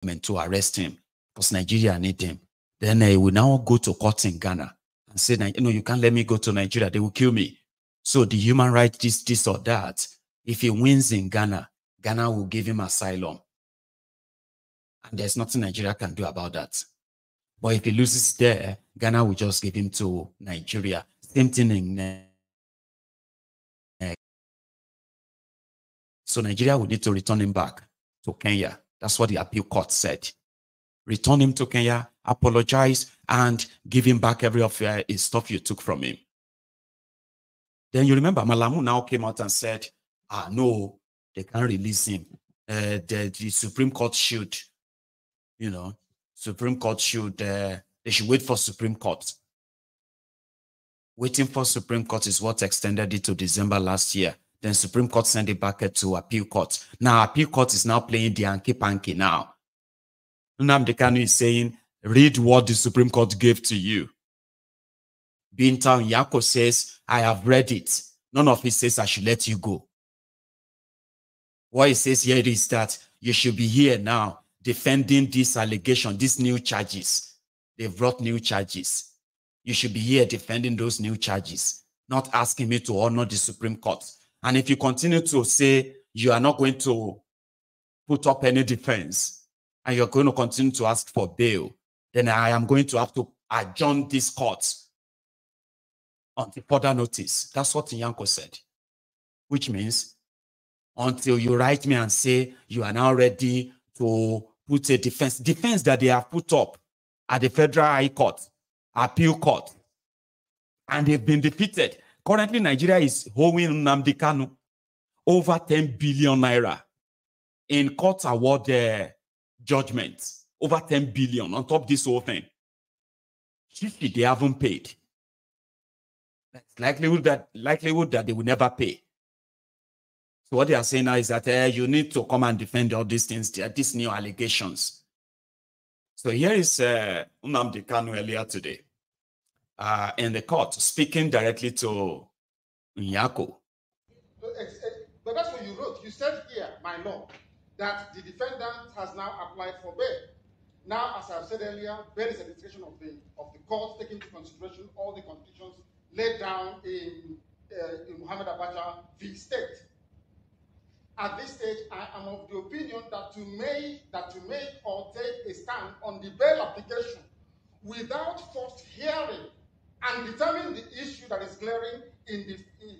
to arrest him because Nigeria need him. Then he will now go to court in Ghana and say, no, you can't let me go to Nigeria. They will kill me. So the human rights, this or that. If he wins in Ghana, Ghana will give him asylum. And there's nothing Nigeria can do about that. But if he loses there, Ghana will just give him to Nigeria. Same thing in... So Nigeria will need to return him back to Kenya. That's what the appeal court said. Return him to Kenya, apologize, and give him back every of his stuff you took from him. Then you remember Malamu now came out and said, no, they can't release him. The Supreme Court should, Supreme Court should, they should wait for Supreme Court. Waiting for Supreme Court is what extended it to December last year. Then Supreme Court sent it back to appeal court. Now appeal court is now playing the hanky-panky now. Nnamdi Kanu is saying, read what the Supreme Court gave to you. Binta Yako says, I have read it. None of it says I should let you go. What it says here is that you should be here now defending this allegation, these new charges. They've brought new charges. You should be here defending those new charges, not asking me to honor the Supreme Court. And if you continue to say you are not going to put up any defense and you're going to continue to ask for bail, then I am going to have to adjourn this court until further notice. That's what Nyanko said, which means until you write me and say you are now ready to put a defense that they have put up at the Federal High Court, Appeal Court, and they've been defeated. Currently, Nigeria is owing Nnamdi Kanu over 10 billion naira in court award judgment. Over 10 billion on top of this whole thing. They haven't paid. That's likelihood that they will never pay. So what they are saying now is that you need to come and defend all these things, these new allegations. So here is Nnamdi Kanu earlier today in the court, speaking directly to Nyako. But that's what you wrote. You said here, my lord, that the defendant has now applied for bail. Now, as I've said earlier, bail is a discretion of the court, taking into consideration all the conditions laid down in Muhammad Abacha v. State. At this stage, I am of the opinion that to make or take a stand on the bail application without first hearing and determining the issue that is glaring in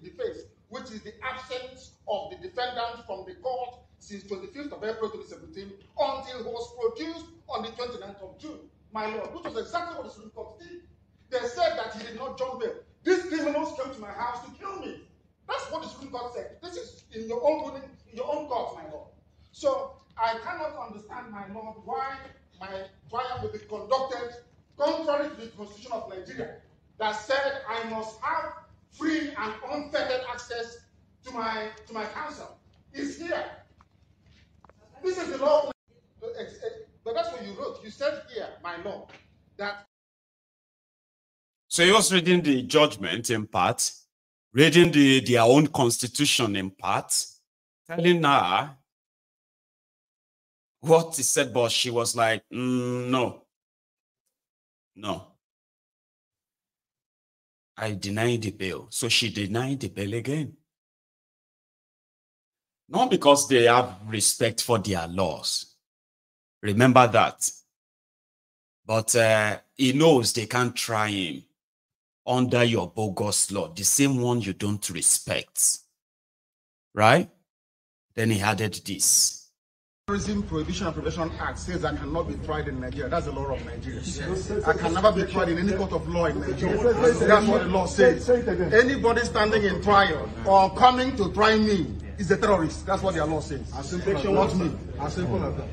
the face, which is the absence of the defendant from the court since 25th of April 2017 until he was produced on the 29th of June. My lord, which was exactly what the Supreme Court did. They said that he did not jump bail. These criminals came to my house to kill me. That's what the Supreme Court said. This is in your own court, my lord. So I cannot understand, my lord, why my trial will be conducted contrary to the Constitution of Nigeria that said I must have free and unfettered access to my counsel. It's here. This is the law. But that's what you wrote. You said here, my lord, that. So he was reading the judgment in part, reading their own constitution in part, telling her what he said, but she was like, no. I deny the bail. So she denied the bail again. Not because they have respect for their laws. Remember that. But he knows they can't try him under your bogus law, the same one you don't respect. Right? Then he added this. Terrorism Prohibition and Prevention Act says I cannot be tried in Nigeria. That's the law of Nigeria. I can never be tried in any court of law in Nigeria. That's what the law says. Anybody standing in trial or coming to try me is a terrorist. That's what their law says. Section, not me. As simple as that.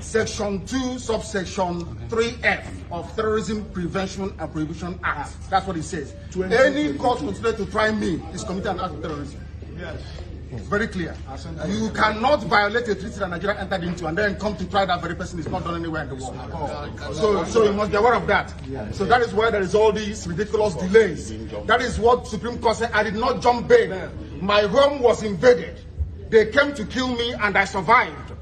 Section 2, subsection 3F of Terrorism Prevention and Prohibition Act. That's what it says. Any court considered to try me is committed an act of terrorism. Yes. It's very clear. You cannot violate a treaty that Nigeria entered into and then come to try that very person. Is not done anywhere in the world. So you must be aware of that. So that is why there is all these ridiculous delays. That is what Supreme Court said. I did not jump bail. My home was invaded. They came to kill me and I survived.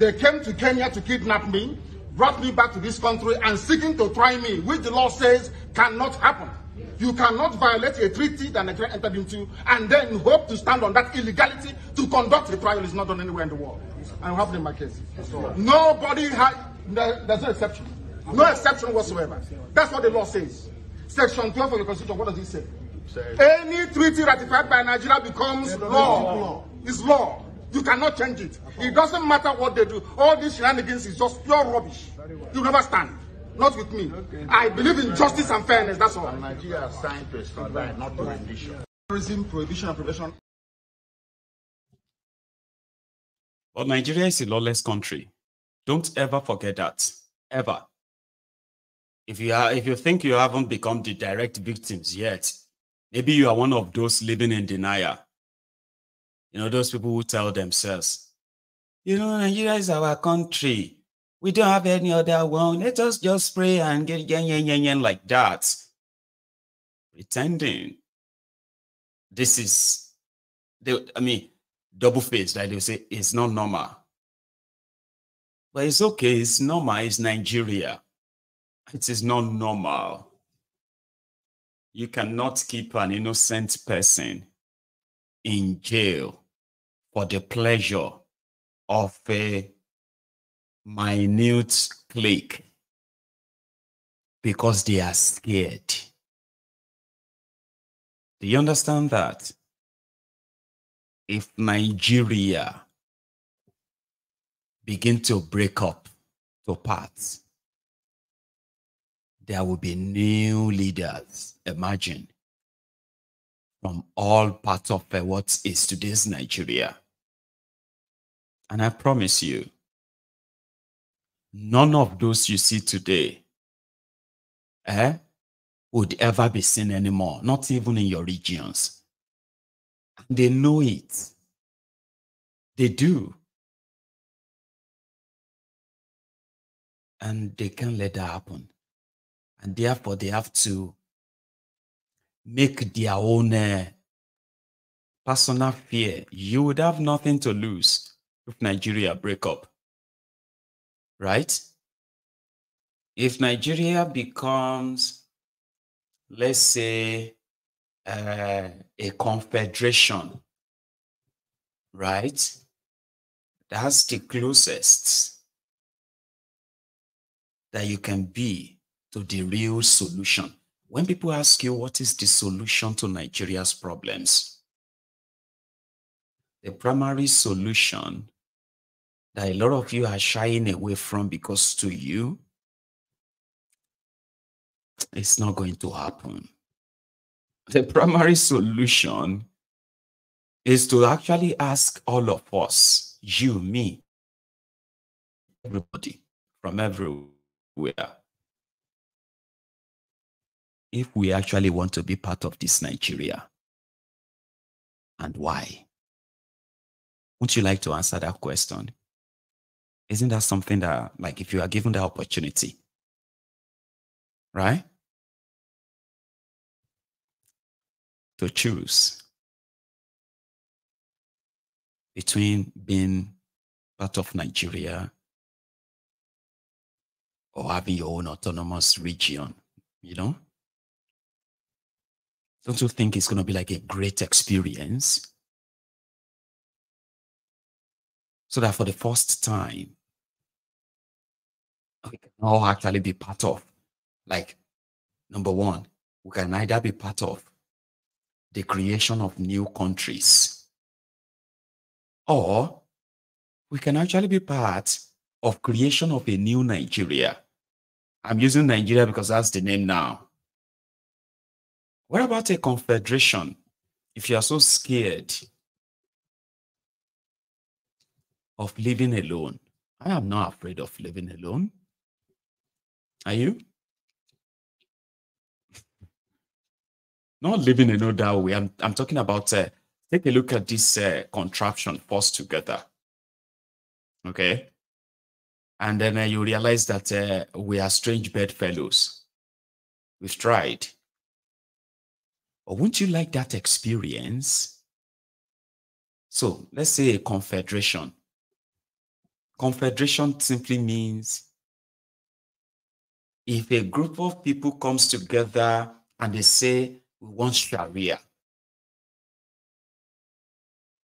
They came to Kenya to kidnap me, brought me back to this country and seeking to try me, which the law says cannot happen. You cannot violate a treaty that Nigeria entered into and then hope to stand on that illegality to conduct a trial. Is not done anywhere in the world. I have it in my case. Nobody has, there's no exception. No exception whatsoever. That's what the law says. Section 12 of your constitution, what does it say? Any treaty ratified by Nigeria becomes law. It's law. You cannot change it. It doesn't matter what they do. All these shenanigans is just pure rubbish. You never stand. Not with me. I believe in justice and fairness, that's all. Nigeria has signed to a standard, not to rendition. Prohibition and prevention. But Nigeria is a lawless country. Don't ever forget that. Ever. If you think you haven't become the direct victims yet, maybe you are one of those living in denial. You know, those people who tell themselves, you know, Nigeria is our country. We don't have any other one. Let us just pray and get yen like that. Pretending. This is, double-faced, like they say, it's not normal. But it's okay, it's normal, it's Nigeria. It is not normal. You cannot keep an innocent person in jail for the pleasure of a minute clique because they are scared. Do you understand that? If Nigeria begin to break up to parts, there will be new leaders, imagine, from all parts of what is today's Nigeria. And I promise you, none of those you see today would ever be seen anymore, not even in your regions. They know it. They do. And they can't let that happen. And therefore, they have to make their own personal fear. You would have nothing to lose if Nigeria break up. Right? If Nigeria becomes, let's say, a confederation, right? That's the closest that you can be to the real solution. When people ask you what is the solution to Nigeria's problems, the primary solution that a lot of you are shying away from because to you, it's not going to happen. The primary solution is to actually ask all of us, you, me, everybody from everywhere, if we actually want to be part of this Nigeria and why. Would you like to answer that question? Isn't that something that, like, if you are given the opportunity, right? To choose between being part of Nigeria or having your own autonomous region, you know? Don't you think it's going to be like a great experience? So that for the first time, we can all actually be part of, like, number one, we can either be part of the creation of new countries, or we can actually be part of creation of a new Nigeria. I'm using Nigeria because that's the name now. What about a confederation? If you are so scared of living alone, I am not afraid of living alone. Are you? Not living in no that way. I'm talking about, take a look at this contraption forced together. Okay? And then you realize that we are strange bedfellows. We've tried. But wouldn't you like that experience? So let's say a confederation. Confederation simply means if a group of people comes together and they say, we want Sharia,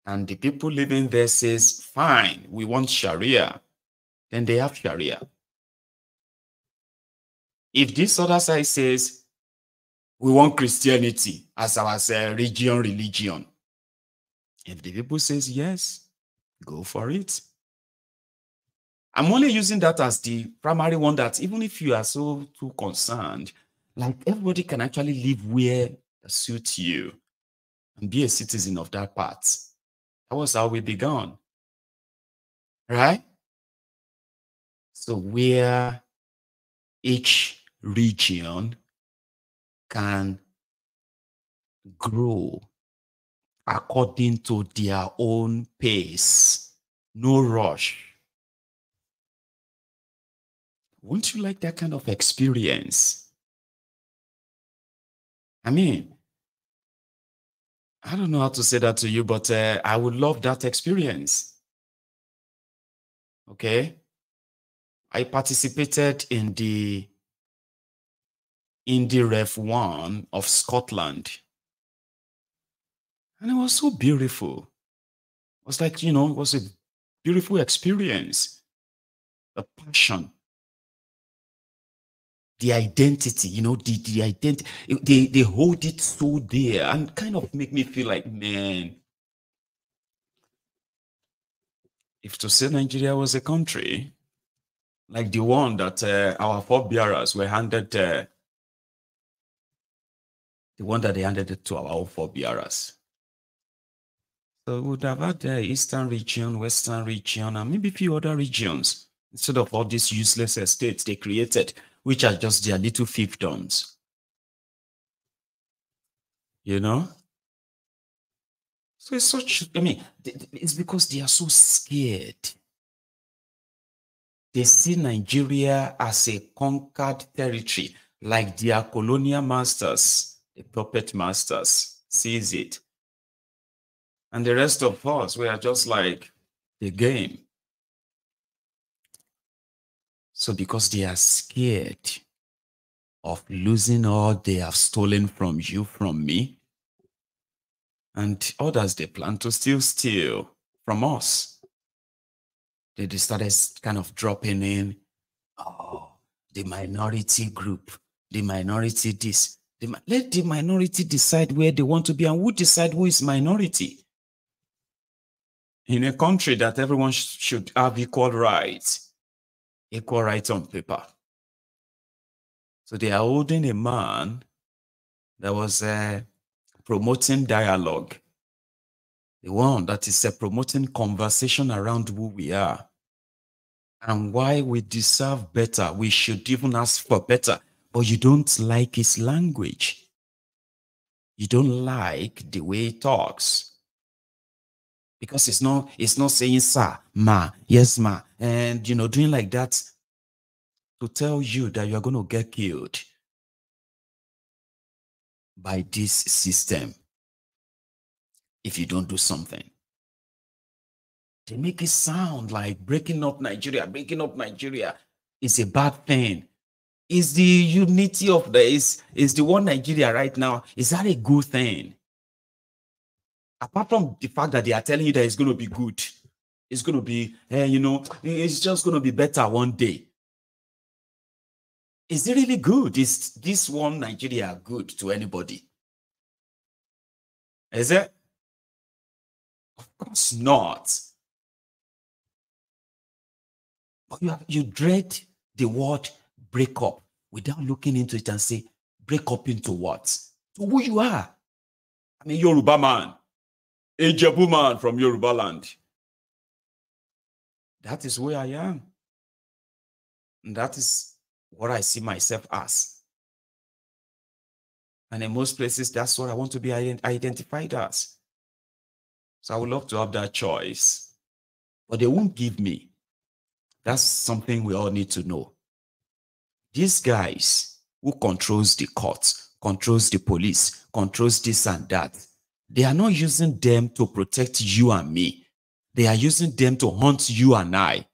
and the people living there says, fine, we want Sharia, then they have Sharia. If this other side says, we want Christianity as our religion, if the people says yes, go for it. I'm only using that as the primary one, that even if you are so too concerned, like everybody can actually live where it suits you and be a citizen of that part. That was how we began, right? So where each region can grow according to their own pace, no rush. Wouldn't you like that kind of experience? I mean, I don't know how to say that to you, but I would love that experience. Okay? I participated in the Ref 1 of Scotland. And it was so beautiful. It was like, it was a beautiful experience. The passion, the identity, the identity, they hold it so dear and kind of make me feel like, man, if to say Nigeria was a country, like the one that our forebearers were handed, the one that they handed it to our forebearers. So we would have had the Eastern region, Western region, and maybe a few other regions, instead of all these useless estates they created, which are just their little fiefdoms. So it's such, it's because they are so scared. They see Nigeria as a conquered territory, like their colonial masters, the puppet masters, sees it. And the rest of us, we are just like the game. So because they are scared of losing all they have stolen from you, from me, and others they plan to still steal from us, they started kind of dropping in, the minority group, the minority this. Let the minority decide where they want to be, and who decide who is minority? In a country that everyone should have equal rights on paper. So they are holding a man that was promoting dialogue, the one that is promoting conversation around who we are and why we deserve better. We should even ask for better, but you don't like his language. You don't like the way he talks. Because it's not saying sir, ma, yes, ma, and doing like that to tell you that you're going to get killed by this system if you don't do something. They make it sound like breaking up Nigeria is a bad thing. Is the unity of is the one Nigeria right now, is that a good thing? Apart from the fact that they are telling you that it's going to be good, it's going to be, it's just going to be better one day. Is it really good? Is this one Nigeria good to anybody? Is it? Of course not. But you dread the word break up without looking into it and say, break up into what? To who you are. I mean, Yoruba man, a Jebu man from Yoruba land. That is where I am. And that is what I see myself as. And in most places, that's what I want to be identified as. So I would love to have that choice. But they won't give me. That's something we all need to know. These guys who controls the courts, controls the police, controls this and that, they are not using them to protect you and me. They are using them to hunt you and I.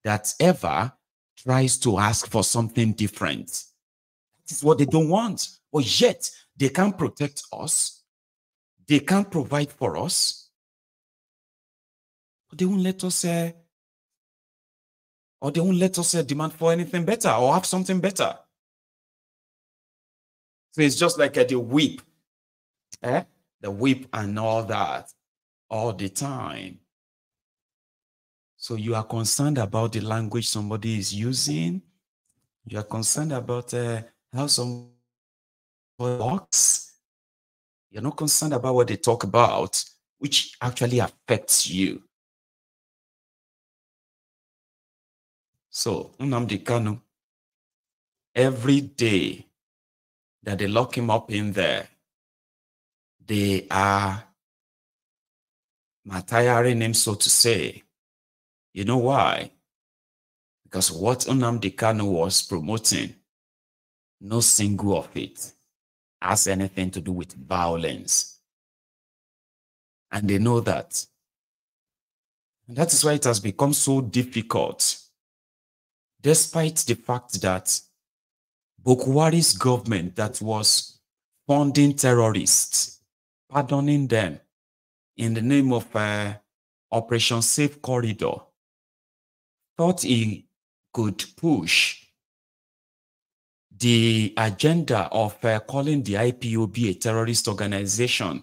that ever tries to ask for something different. That is what they don't want. But yet, they can't protect us. They can't provide for us. But they won't let us demand for anything better or have something better. So it's just like the whip. The whip and all that all the time. So you are concerned about the language somebody is using. You are concerned about how somebody talks. You're not concerned about what they talk about, which actually affects you. So Nnamdi Kanu, every day that they lock him up in there, they are martyring him, so to say. You know why? Because what Nnamdi Kanu was promoting, no single of it has anything to do with violence. And they know that. And that is why it has become so difficult, despite the fact that Buhari's government that was funding terrorists, pardoning them in the name of Operation Safe Corridor, thought he could push the agenda of calling the IPOB a terrorist organization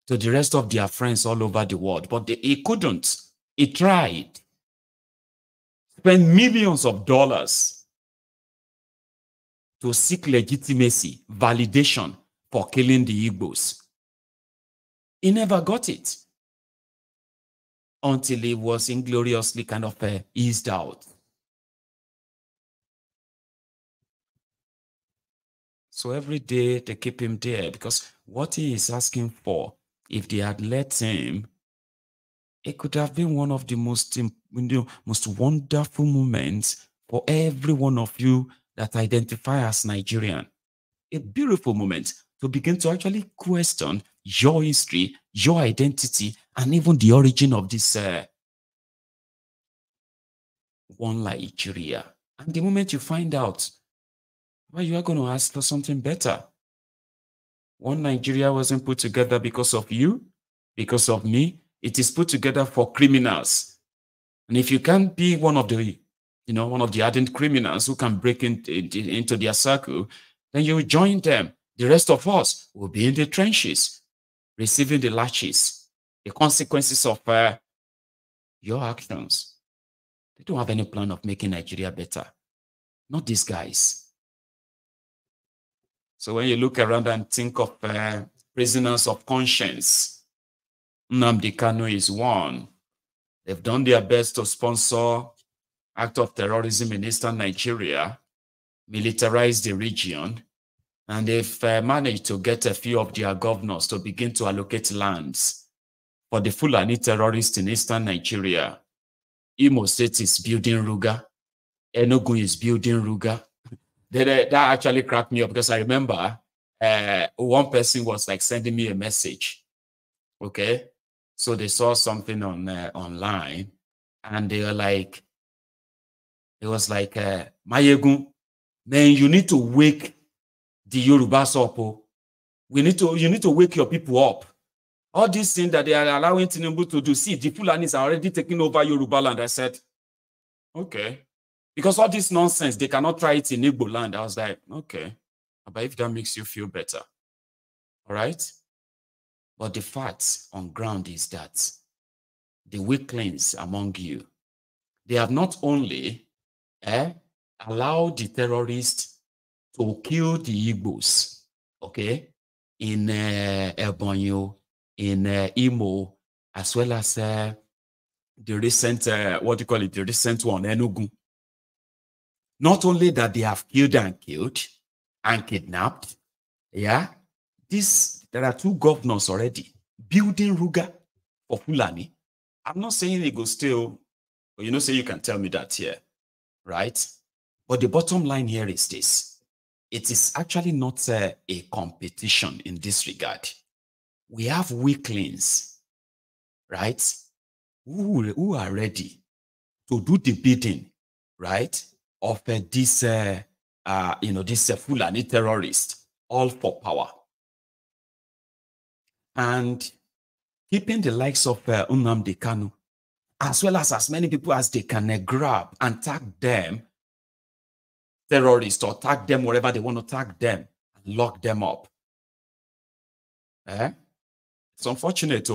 to the rest of their friends all over the world. But he couldn't. He tried. Spent millions of dollars to seek legitimacy, validation for killing the Igbos. He never got it until he was ingloriously kind of eased out. So every day they keep him there because what he is asking for, if they had let him, it could have been one of the most wonderful moments for every one of you that identify as Nigerian. A beautiful moment to begin to actually question your history, your identity, and even the origin of this one Nigeria. And the moment you find out, well, you are going to ask for something better. One Nigeria wasn't put together because of you, because of me. It is put together for criminals. And if you can't be one of the ardent criminals who can break into their circle, then you join them. The rest of us will be in the trenches, receiving the lashes, the consequences of your actions. They don't have any plan of making Nigeria better. Not these guys. So when you look around and think of prisoners of conscience, Nnamdi Kanu is one. They've done their best to sponsor act of terrorism in eastern Nigeria, militarize the region, and they've managed to get a few of their governors to begin to allocate lands for the Fulani terrorists in eastern Nigeria. Imo State is building Ruga. Enugu is building Ruga. That actually cracked me up because I remember one person was like sending me a message. Okay. So they saw something on online and they were like, it was like, Mayegun, man, you need to wake the Yorubas up. Oh. You need to wake your people up. All these things that they are allowing Tinubu to do, see, the Fulanis are already taking over Yoruba land. I said, okay. Because all this nonsense, they cannot try it in Igbo land. I was like, okay. But if that makes you feel better, all right? But the fact on ground is that the weaklings among you, they have not only allowed the terrorists to kill the Igbos, okay, in Ebonyi, in Imo, as well as the recent, the recent one, Enugu. Not only that they have killed and kidnapped, yeah, there are two governors already building Ruga for Fulani. I'm not saying they go still, but say you can tell me that here, right? But the bottom line here is this. It is actually not a competition in this regard. We have weaklings, right, who are ready to do the bidding, right, of this Fulani terrorist, all for power. And keeping the likes of Nnamdi Kanu, as well as many people as they can grab and tag them terrorists, or tag them wherever they want to tag them, and lock them up. It's unfortunate,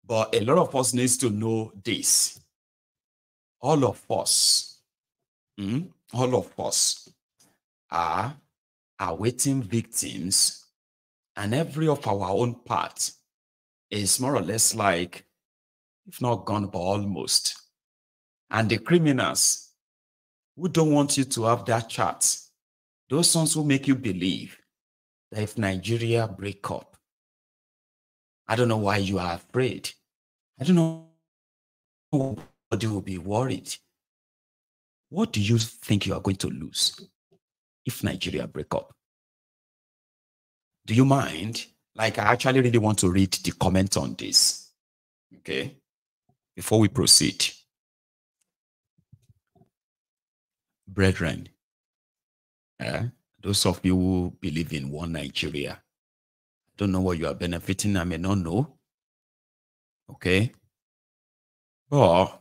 but a lot of us needs to know this. All of us are awaiting victims, and every of our own part is more or less like, if not gone, but almost. And the criminals who don't want you to have that chat, those ones who make you believe that if Nigeria break up, I don't know why you are afraid. I don't know why you will be worried. What do you think you are going to lose if Nigeria break up? Do you mind? Like, I actually really want to read the comment on this. Okay? Before we proceed. Brethren, those of you who believe in one Nigeria, don't know what you are benefiting, I may not know. Okay? But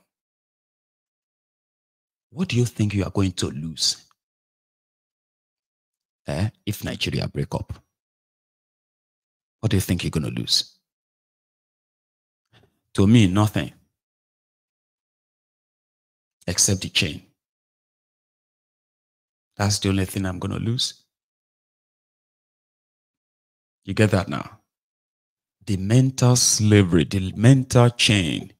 what do you think you are going to lose if Nigeria break up? What do you think you're going to lose? To me, nothing. Except the chain. That's the only thing I'm going to lose. You get that now? The mental slavery, the mental chain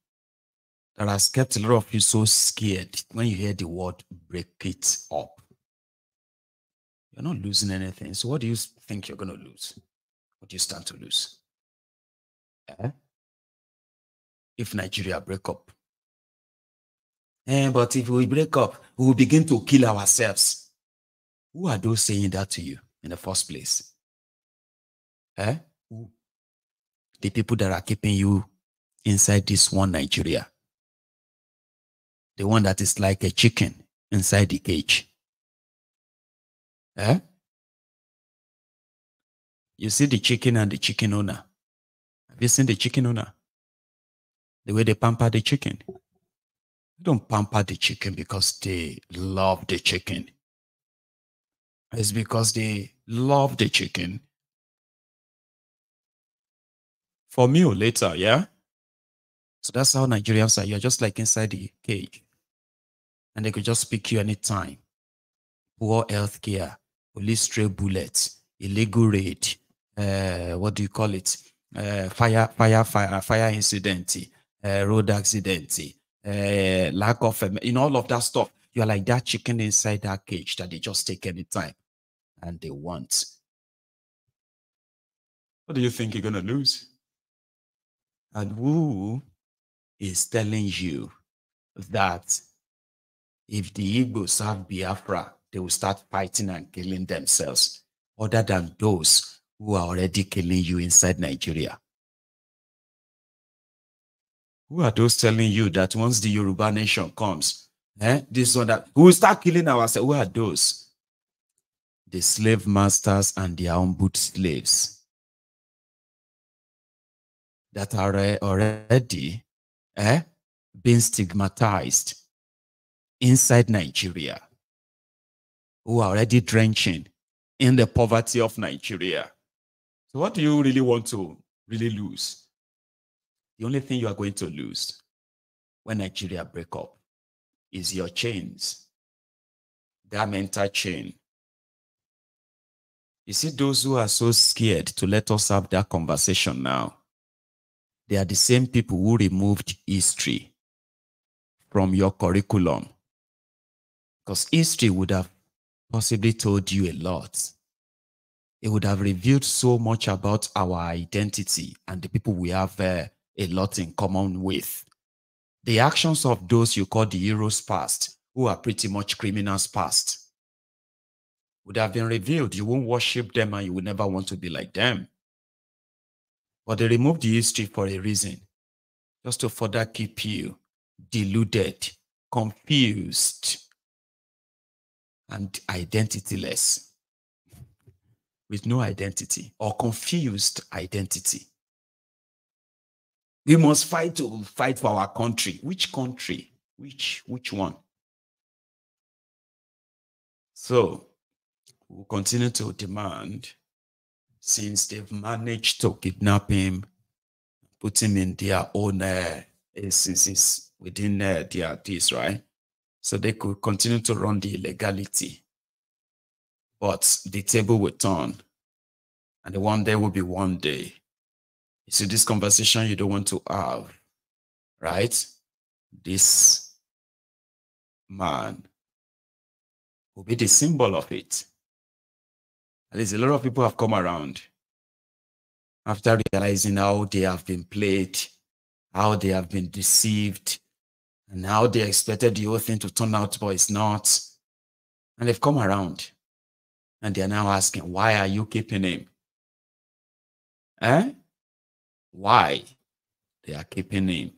that has kept a lot of you so scared when you hear the word break it up. You're not losing anything. So what do you think you're going to lose? What do you stand to lose? If Nigeria break up. But if we break up, we will begin to kill ourselves. Who are those saying that to you in the first place? Who? The people that are keeping you inside this one Nigeria. The one that is like a chicken inside the cage. You see the chicken and the chicken owner. Have you seen the chicken owner? The way they pamper the chicken. They don't pamper the chicken because they love the chicken. It's because they love the chicken. For meal later, yeah? So that's how Nigerians are. You're just like inside the cage. And they could just pick you anytime. Poor healthcare, police stray bullets, illegal raid, what do you call it? Fire incident, road accident, lack of, all of that stuff. You're like that chicken inside that cage that they just take anytime and they want. What do you think you're going to lose? And who is telling you that if the Igbos have Biafra, they will start fighting and killing themselves, other than those who are already killing you inside Nigeria? Who are those telling you that once the Yoruba nation comes, this one that we will start killing ourselves? Who are those? The slave masters and their humbled slaves that are already being stigmatized inside Nigeria, who are already drenching in the poverty of Nigeria. So what do you really want to really lose? The only thing you are going to lose when Nigeria break up is your chains, that mental chain. You see, those who are so scared to let us have that conversation now, they are the same people who removed history from your curriculum. Because history would have possibly told you a lot. It would have revealed so much about our identity and the people we have a lot in common with. The actions of those you call the heroes past, who are pretty much criminals past, would have been revealed. You won't worship them and you will never want to be like them. But they removed the history for a reason, just to further keep you deluded confused, and identityless, with no identity, or confused identity. We must fight for our country. Which country? Which one? So we'll continue to demand, since they've managed to kidnap him, put him in their own instances within their this, right? So they could continue to run the illegality. But the table will turn, and the one day will be one day. You see, this conversation you don't want to have, right? This man will be the symbol of it. At least a lot of people have come around after realizing how they have been played, how they have been deceived, and how they expected the whole thing to turn out, but it's not. And they've come around, and they're now asking, why are you keeping him? Why they are keeping him?